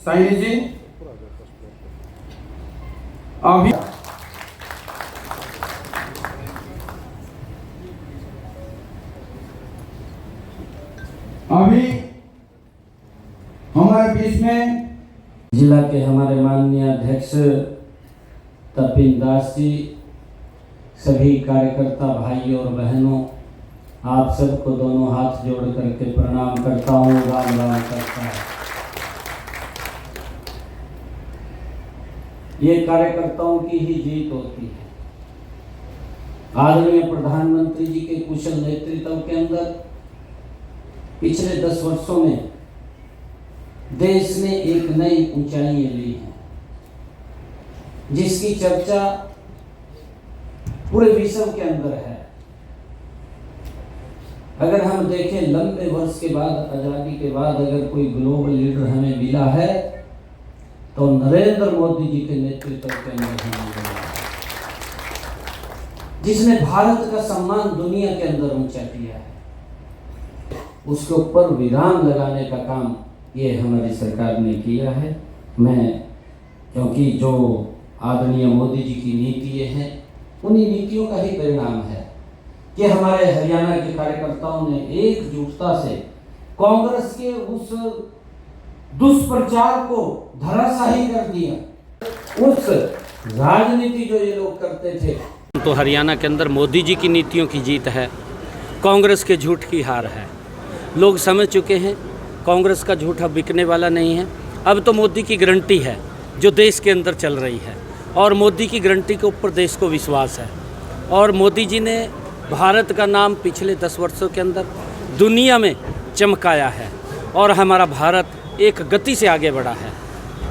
साइनी जी अभी हमारे बीच में जिला के हमारे माननीय अध्यक्ष तपिन दास जी, सभी कार्यकर्ता भाई और बहनों, आप सबको दोनों हाथ जोड़ करके प्रणाम करता हूँ, राम राम करता हूँ। ये कार्यकर्ताओं की ही जीत होती है। आदरणीय प्रधानमंत्री जी के कुशल नेतृत्व के अंदर पिछले 10 वर्षों में देश ने एक नई ऊंचाई ली है, जिसकी चर्चा पूरे विश्व के अंदर है। अगर हम देखें, लंबे वर्ष के बाद, आजादी के बाद अगर कोई ग्लोबल लीडर हमें मिला है तो नरेंद्र मोदी जी के नेतृत्व के अंदर हमें मिला है, जिसने भारत का सम्मान दुनिया के अंदर ऊंचा किया है। उसके ऊपर विराम लगाने का काम ये हमारी सरकार ने किया है। क्योंकि जो आदरणीय मोदी जी की नीतियाँ हैं, उन्हीं नीतियों का ही परिणाम है कि हमारे हरियाणा के कार्यकर्ताओं ने एकजुटता से कांग्रेस के उस दुष्प्रचार को धराशायी कर दिया। उस राजनीति जो ये लोग करते थे, तो हरियाणा के अंदर मोदी जी की नीतियों की जीत है, कांग्रेस के झूठ की हार है। लोग समझ चुके हैं कांग्रेस का झूठ अब बिकने वाला नहीं है। अब तो मोदी की गारंटी है जो देश के अंदर चल रही है, और मोदी की गारंटी के ऊपर देश को विश्वास है। और मोदी जी ने भारत का नाम पिछले 10 वर्षों के अंदर दुनिया में चमकाया है, और हमारा भारत एक गति से आगे बढ़ा है।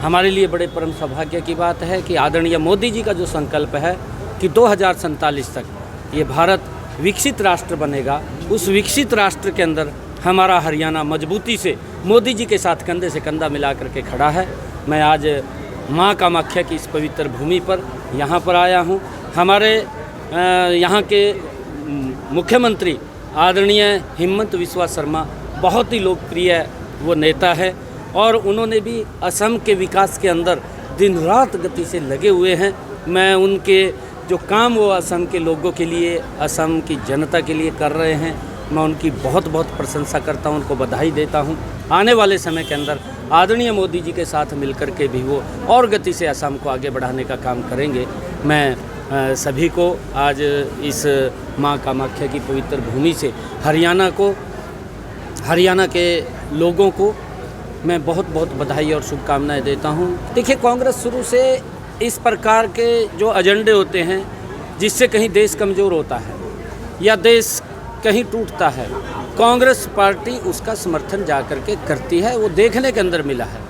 हमारे लिए बड़े परम सौभाग्य की बात है कि आदरणीय मोदी जी का जो संकल्प है कि 2047 तक ये भारत विकसित राष्ट्र बनेगा, उस विकसित राष्ट्र के अंदर हमारा हरियाणा मजबूती से मोदी जी के साथ कंधे से कंधा मिला करके खड़ा है। मैं आज माँ कामाख्या की इस पवित्र भूमि पर यहाँ पर आया हूँ। हमारे यहाँ के मुख्यमंत्री आदरणीय हिमंत बिस्वा शर्मा बहुत ही लोकप्रिय वो नेता है, और उन्होंने भी असम के विकास के अंदर दिन रात गति से लगे हुए हैं। मैं उनके जो काम वो असम के लोगों के लिए, असम की जनता के लिए कर रहे हैं, मैं उनकी बहुत बहुत प्रशंसा करता हूं, उनको बधाई देता हूं। आने वाले समय के अंदर आदरणीय मोदी जी के साथ मिलकर के भी वो और गति से असम को आगे बढ़ाने का काम करेंगे। मैं सभी को आज इस माँ कामाख्या की पवित्र भूमि से हरियाणा के लोगों को मैं बहुत बहुत बधाई और शुभकामनाएं देता हूं। देखिए, कांग्रेस शुरू से इस प्रकार के जो एजेंडे होते हैं जिससे कहीं देश कमज़ोर होता है या देश कहीं टूटता है, कांग्रेस पार्टी उसका समर्थन जा कर के करती है। वो देखने के अंदर मिला है।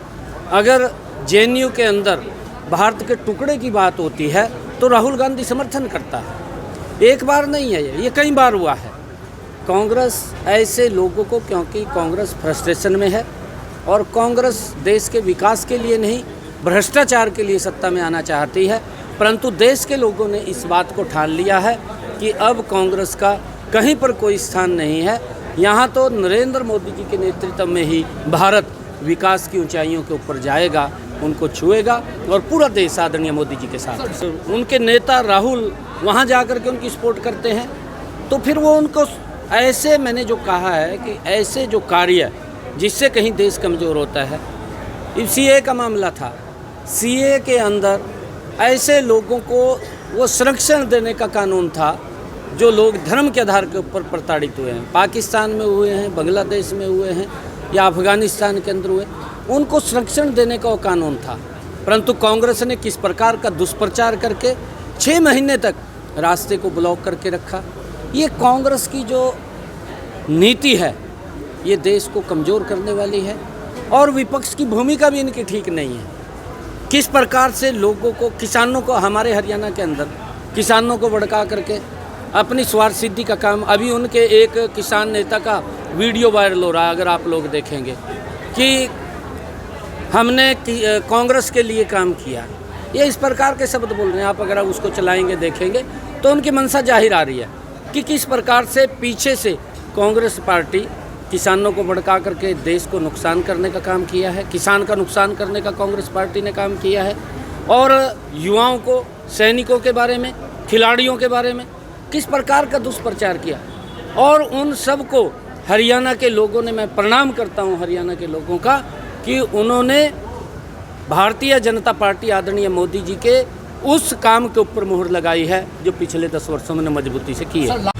अगर जेएनयू के अंदर भारत के टुकड़े की बात होती है तो राहुल गांधी समर्थन करता है। एक बार नहीं है ये कई बार हुआ है। कांग्रेस ऐसे लोगों को, क्योंकि कांग्रेस फ्रस्ट्रेशन में है और कांग्रेस देश के विकास के लिए नहीं, भ्रष्टाचार के लिए सत्ता में आना चाहती है, परंतु देश के लोगों ने इस बात को ठान लिया है कि अब कांग्रेस का कहीं पर कोई स्थान नहीं है। यहाँ तो नरेंद्र मोदी जी के नेतृत्व में ही भारत विकास की ऊंचाइयों के ऊपर जाएगा, उनको छुएगा, और पूरा देश आदरणीय मोदी जी के साथ। उनके नेता राहुल वहाँ जा कर के उनकी सपोर्ट करते हैं, तो फिर वो उनको ऐसे, मैंने जो कहा है कि ऐसे जो कार्य जिससे कहीं देश कमज़ोर होता है। सीए का मामला था, सीए के अंदर ऐसे लोगों को वो संरक्षण देने का कानून था जो लोग धर्म के आधार के ऊपर प्रताड़ित हुए हैं, पाकिस्तान में हुए हैं, बांग्लादेश में हुए हैं या अफगानिस्तान के अंदर हुए, उनको संरक्षण देने का वो कानून था। परंतु कांग्रेस ने किस प्रकार का दुष्प्रचार करके 6 महीने तक रास्ते को ब्लॉक करके रखा। ये कांग्रेस की जो नीति है ये देश को कमज़ोर करने वाली है, और विपक्ष की भूमिका भी इनकी ठीक नहीं है। किस प्रकार से लोगों को, किसानों को, हमारे हरियाणा के अंदर किसानों को भड़का करके अपनी स्वार्थ सिद्धि का काम, अभी उनके एक किसान नेता का वीडियो वायरल हो रहा है, अगर आप लोग देखेंगे कि हमने कांग्रेस के लिए काम किया, ये इस प्रकार के शब्द बोल रहे हैं। आप अगर उसको चलाएंगे देखेंगे तो उनकी मंशा जाहिर आ रही है कि किस प्रकार से पीछे से कांग्रेस पार्टी किसानों को भड़का करके देश को नुकसान करने का काम किया है, किसान का नुकसान करने का कांग्रेस पार्टी ने काम किया है, और युवाओं को, सैनिकों के बारे में, खिलाड़ियों के बारे में किस प्रकार का दुष्प्रचार किया। और उन सब को हरियाणा के लोगों ने, मैं प्रणाम करता हूं हरियाणा के लोगों का कि उन्होंने भारतीय जनता पार्टी आदरणीय मोदी जी के उस काम के ऊपर मुहर लगाई है जो पिछले 10 वर्षों में मजबूती से की है।